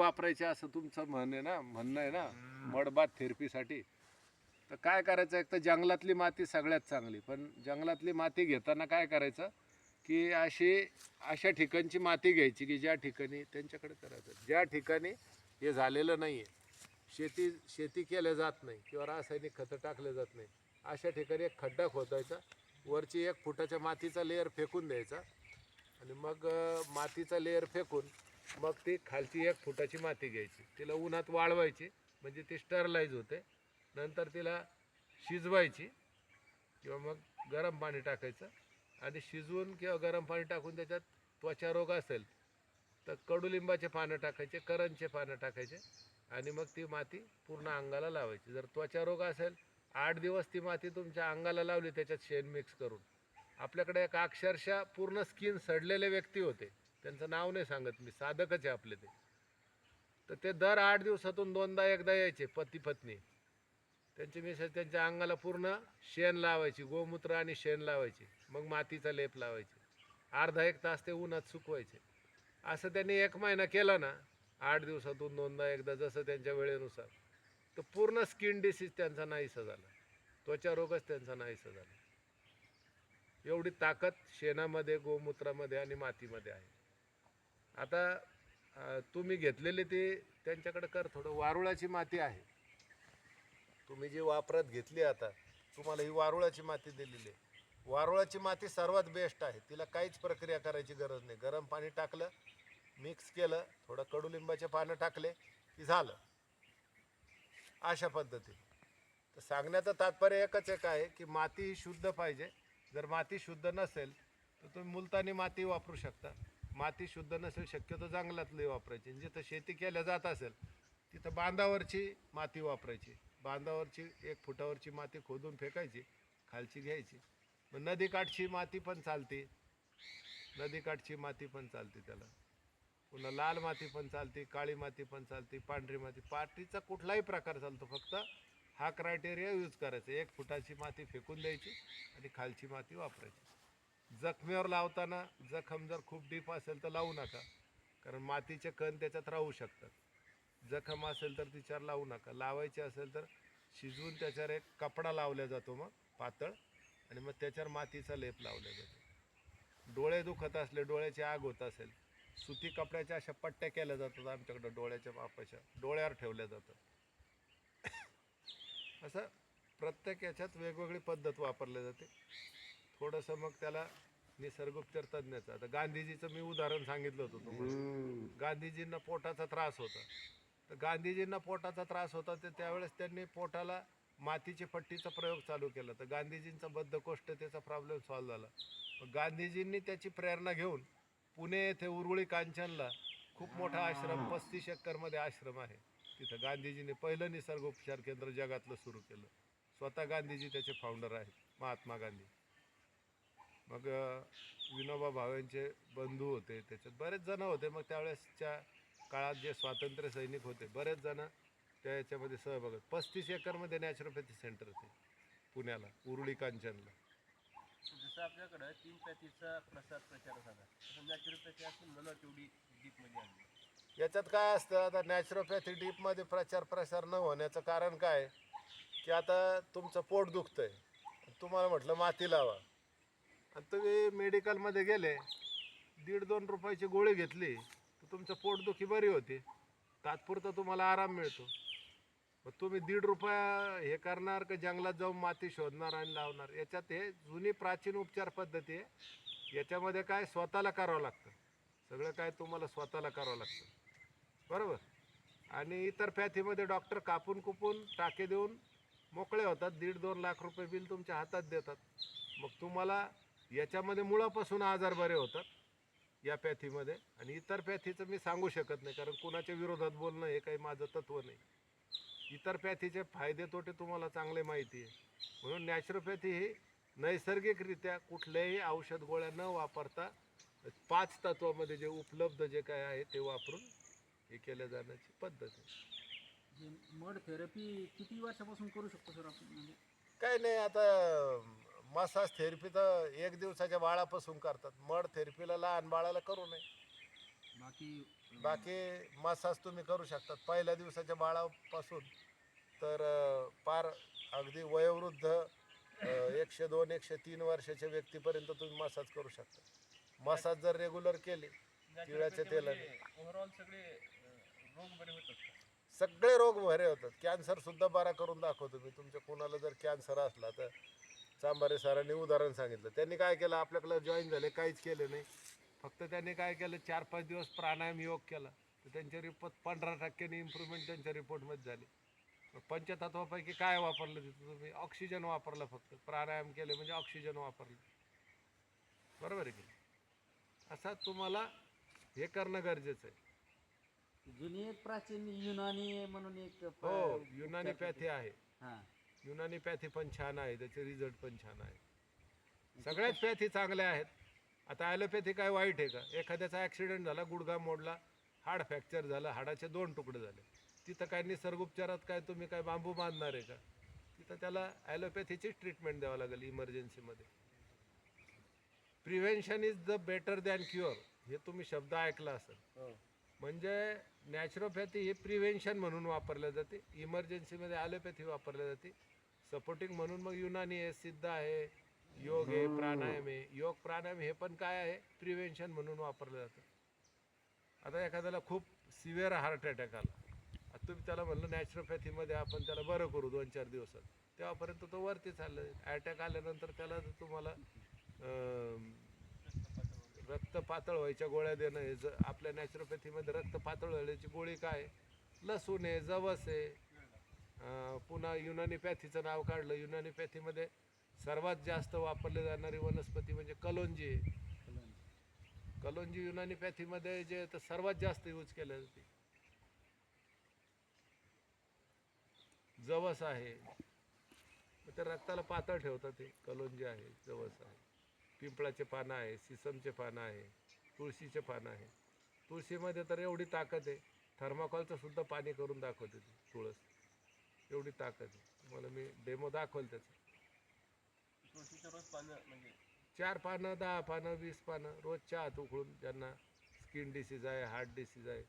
वापरायची असं तुमचं म्हणणं आहे ना मडबात थेरपीसाठी. तर काय करायचं, एक तर जंगलातली माती सगळ्यात चांगली, पण जंगलातली माती घेताना काय करायचं की अशा ठिकाणची माती घ्यायची की ज्या ठिकाणी त्यांच्याकडे करायचं, ज्या ठिकाणी हे झालेलं नाही आहे, शेती केल्या जात नाही किंवा रासायनिक खतं टाकले जात नाही, अशा ठिकाणी एक खड्डा खोदायचा, वरची 1 फुटाच्या मातीचा लेअर फेकून द्यायचा आणि मग मातीचा लेअर फेकून मग ती खालची 1 फुटाची माती घ्यायची, तिला उन्हात वाळवायची म्हणजे ती स्टरलाइज होते. नंतर तिला शिजवायची किंवा मग गरम पाणी टाकायचं आणि शिजवून किंवा गरम पाणी टाकून त्याच्यात त्वचा रोग असेल तर कडुलिंबाचे पानं टाकायचे, करंजचे पानं टाकायचे आणि मग ती माती पूर्ण अंगाला लावायची. जर त्वचा रोग असेल 8 दिवस ती माती तुमच्या अंगाला लावली त्याच्यात शेण मिक्स करून. आपल्याकडे एक अक्षरशः पूर्ण स्किन सडलेले व्यक्ती होते, त्यांचं नाव नाही सांगत मी, साधकच आहे आपले ते. तर ते दर 8 दिवसातून 2दा एकदा यायचे पती पत्नी, त्यांची मिसेस त्यांच्या अंगाला पूर्ण शेण लावायची, गोमूत्र आणि शेण लावायची, मग मातीचा लेप लावायची, अर्धा 1 तास ते उन्हात सुकवायचे. असं त्यांनी 1 महिना केला ना, 8 दिवसातून 2दा एकदा जसं त्यांच्या वेळेनुसार, तर पूर्ण स्किन डिसीज त्यांचा नाहीसा झाला, त्वचा रोगच त्यांचा नाहीसा झाला. एवढी ताकद शेणामध्ये, गोमूत्रामध्ये आणि मातीमध्ये आहे. आता तुम्ही घेतलेली ती त्यांच्याकडे कर थोडं. वारुळाची माती आहे, तुम्ही जी वापरात घेतली, आता तुम्हाला ही वारुळाची माती दिलेली आहे. वारुळाची माती सर्वात बेस्ट आहे, तिला काहीच प्रक्रिया करायची गरज नाही. गरम पाणी टाकलं, मिक्स केलं, थोडं कडुलिंबाचे पानं टाकले की झालं, अशा पद्धतीने. तर सांगण्याचं तात्पर्य एकच एक आहे की माती ही शुद्ध पाहिजे. जर माती शुद्ध नसेल तर तुम्ही मुलतानी माती वापरू शकता. माती शुद्ध नसेल शक्यतो जंगलातली वापरायची. जिथं शेती केल्या जात असेल तिथं बांधावरची माती वापरायची. बांधावरची 1 फुटावरची माती खोदून फेकायची, खालची घ्यायची. मग नदीकाठची माती पण चालते, नदीकाठची माती पण चालते त्याला. पुन्हा लाल माती पण चालते, काळी माती पण चालते, पांढरी माती, पाटीचा कुठलाही प्रकार चालतो. फक्त हा क्रायटेरिया यूज करायचा, 1 फुटाची माती फेकून द्यायची आणि खालची माती वापरायची. जखमेवर लावताना जखम जर खूप डीप असेल तर लावू नका, कारण मातीचे कण त्याच्यात राहू शकतात. जखम असेल तर तिच्यावर लावू नका. लावायची असेल तर शिजवून त्याच्यावर एक कपडा लावला जातो मग पातळ, आणि मग त्याच्यावर मातीचा लेप लावला जातो. डोळे दुखत असले, डोळ्याची आग होत असेल, सुती कपड्याच्या अशा पट्ट्या केल्या जातात आमच्याकडे, डोळ्याच्या मापाच्या डोळ्यावर ठेवल्या जातात. असं प्रत्येक याच्यात वेगवेगळी पद्धत वापरली जाते. थोडंसं मग त्याला निसर्गोपचार तज्ज्ञाचं, आता गांधीजीचं मी उदाहरण सांगितलं होतं तुम्हाला. गांधीजींना पोटाचा त्रास होता, तर गांधीजींना पोटाचा त्रास होता तर त्यावेळेस त्यांनी पोटाला मातीची पट्टीचा प्रयोग चालू केला, तर गांधीजींचा बद्धकोष्ठतेचा प्रॉब्लेम सॉल्व्ह झाला. मग गांधीजींनी त्याची प्रेरणा घेऊन पुणे येथे उरुळी कांचनला खूप मोठा आश्रम, 35 एकरमध्ये आश्रम आहे, तिथं गांधीजींनी पहिलं निसर्गोपचार केंद्र जगातलं सुरू केलं. स्वतः गांधीजी त्याचे फाउंडर आहेत, महात्मा गांधी. मग विनोबा भावेंचे बंधू होते, त्याच्यात बरेच जण होते. मग त्यावेळेसच्या काळात जे स्वातंत्र्य सैनिक होते बरेच जण त्या याच्यामध्ये सहभाग. 35 एकरमध्ये नॅचरोपॅथी सेंटर होते पुण्याला, उरुळी कांचनला. जसं आपल्याकडं 3 पॅथीचा प्रचार झाला, तसं नॅचरोपॅथी असून मला तेवढी डीपमध्ये आली. याच्यात काय असतं, आता नॅचरोपॅथी डीपमध्ये प्रसार न होण्याचं कारण काय की आता तुमचं पोट दुखतंय, तुम्हाला म्हटलं माती लावा, आणि तुम्ही मेडिकलमध्ये गेले, 1.5-2 रुपयाची गोळी घेतली तर तुमचं पोटदुखी बरी होते, तात्पुरता तुम्हाला आराम मिळतो. मग तुम्ही 1.5 रुपया हे करणार का जंगलात जाऊन माती शोधणार आणि लावणार? याच्यात हे जुनी प्राचीन उपचार पद्धती आहे. याच्यामध्ये काय स्वतःला करावं लागतं, सगळं काय तुम्हाला स्वतःला करावं लागतं, बरोबर. आणि इतर पॅथीमध्ये डॉक्टर कापून कुपून टाके देऊन मोकळे होतात, 1.5-2 लाख रुपये बिल तुमच्या हातात देतात. मग तुम्हाला याच्यामध्ये मुळापासून आजार बरे होतात या पॅथीमध्ये. आणि इतर पॅथीचं मी सांगू शकत नाही, कारण कुणाच्या विरोधात बोलणं हे काही माझं तत्त्व नाही. इतर पॅथीचे फायदे तोटे तुम्हाला चांगले माहिती आहे. म्हणून नॅचरोपॅथी ही नैसर्गिकरित्या कुठल्याही औषध गोळ्या न वापरता 5 तत्वामध्ये जे उपलब्ध जे काय आहे ते वापरून हे केल्या जाण्याची पद्धत आहे. मड थेरपी किती वर्षापासून करू शकतो सर आपण? म्हणजे काही नाही, आता मसाज थेरपी तर 1 दिवसाच्या बाळापासून करतात, मड थेरपीला लहान बाळाला करू नये. बाकी बाकी मसाज तुम्ही करू शकतात पहिल्या दिवसाच्या बाळापासून तर पार अगदी वयोवृद्ध 102 103 वर्षाच्या व्यक्तीपर्यंत तुम्ही मसाज करू शकता. मसाज जर रेग्युलर केली तिळाच्या तेलाने ओव्हरऑल सगळे रोग बरे होतात का? सगळे रोग बरे होतात. कॅन्सर सुद्धा बरा करून दाखवतो मी. तुमच्या कोणाला जर कॅन्सर असला तर चांबारे सरांनी उदाहरण सांगितलं. त्यांनी काय केलं, आपल्याकडे जॉईन झाले, काहीच केलं नाही, फक्त त्यांनी काय केलं 4-5 दिवस प्राणायाम योग केला तर त्यांच्या रिपोर्ट 15% इम्प्रूव्हमेंट त्यांच्या रिपोर्टमध्ये झाली. पंचतत्वापैकी काय वापरलं तिथं तुम्ही? ऑक्सिजन वापरलं. फक्त प्राणायाम केले म्हणजे ऑक्सिजन वापरलं. बरोबर आहे की नाही? असा तुम्हाला हे करणं गरजेचं आहे. जुनी एक प्राचीन युनानी म्हणून एक हो, युनानी पॅथी आहे. हां युनानी पॅथी पण छान आहे, त्याचे रिझल्ट पण छान आहे. सगळ्याच पॅथी चांगल्या आहेत. आता ॲलोपॅथी काय वाईट आहे का? एखाद्याचा ॲक्सिडेंट झाला, गुडघा मोडला, हाड फ्रॅक्चर झालं, हाडाचे 2 तुकडे झाले, तिथं काय निसर्गोपचारात काय तुम्ही काय बांबू बांधणार आहे का? तिथं त्याला ॲलोपॅथीचीच ट्रीटमेंट द्यावं लागेल इमर्जन्सीमध्ये. Prevention is the better than cure, हे तुम्ही शब्द ऐकला असेल. हो. म्हणजे नॅचरोपॅथी ही प्रिव्हेन्शन म्हणून वापरल्या जाते, इमर्जन्सीमध्ये ॲलोपॅथी वापरल्या जाते, सपोर्टिंग म्हणून मग युनानी आहे, सिद्ध आहे, योग आहे, प्राणायाम आहे. योग प्राणायाम हे पण काय आहे, प्रिव्हेन्शन म्हणून वापरलं जातं. आता एखाद्याला खूप सिव्हिअर हार्ट अटॅक आला, आता तुम्ही त्याला म्हणलं नॅचरोपॅथीमध्ये आपण त्याला बरं करू 2-4 दिवसात, तेव्हापर्यंत तो वरती चाललं. अटॅक आल्यानंतर त्याला तुम्हाला रक्त पातळ व्हायच्या गोळ्या देणं हे आपल्या नॅचरोपॅथीमध्ये रक्त पातळ व्हायची गोळी काय? लसूण आहे, जवस आहे. पुन्हा युनानी पॅथीचं नाव काढलं. युनानी पॅथीमध्ये सर्वात जास्त वापरली जाणारी वनस्पती म्हणजे कलोंजी आहे. कलोंजी युनानी पॅथीमध्ये जे तर सर्वात जास्त यूज केलं जाते. जवस आहे, मग ते रक्ताला पातळ ठेवतात. ते कलोंजी आहे, जवस आहे, पिंपळाचे पानं आहे, सिसमचे पानं आहे, तुळशीचे पानं आहे. तुळशीमध्ये तर एवढी ताकद आहे, थर्माकोलचं सुद्धा पाणी करून दाखवते ती तुळस, एवढी ताकद आहे. तुम्हाला मी डेमो दाखवलं त्याचं. तुळशीचं रोज पानं म्हणजे 4 पानं, 10 पानं, 20 पानं रोज चहात उकळून, ज्यांना स्किन डिसीज आहे, हार्ट डिसीज आहे.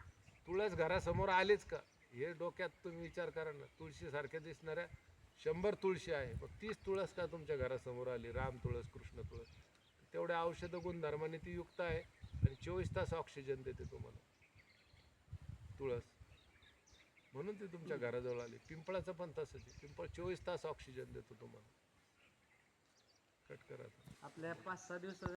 तुळस घरासमोर आलीच का हे डोक्यात तुम्ही विचार करा ना. तुळशीसारख्या दिसणाऱ्या 100 तुळशी आहे, मग 30 तुळस का तुमच्या घरासमोर आली? राम तुळस, कृष्ण तुळस. तेवढ्या औषध गुणधर्माने ती युक्त आहे आणि 24 तास ऑक्सिजन देते तुम्हाला तुळस, म्हणून ती तुमच्या घराजवळ आली. पिंपळाचं पण तसंच आहे, पिंपळ 24 तास ऑक्सिजन देतो तुम्हाला. कट करा. आपल्या 5-6 दिवसात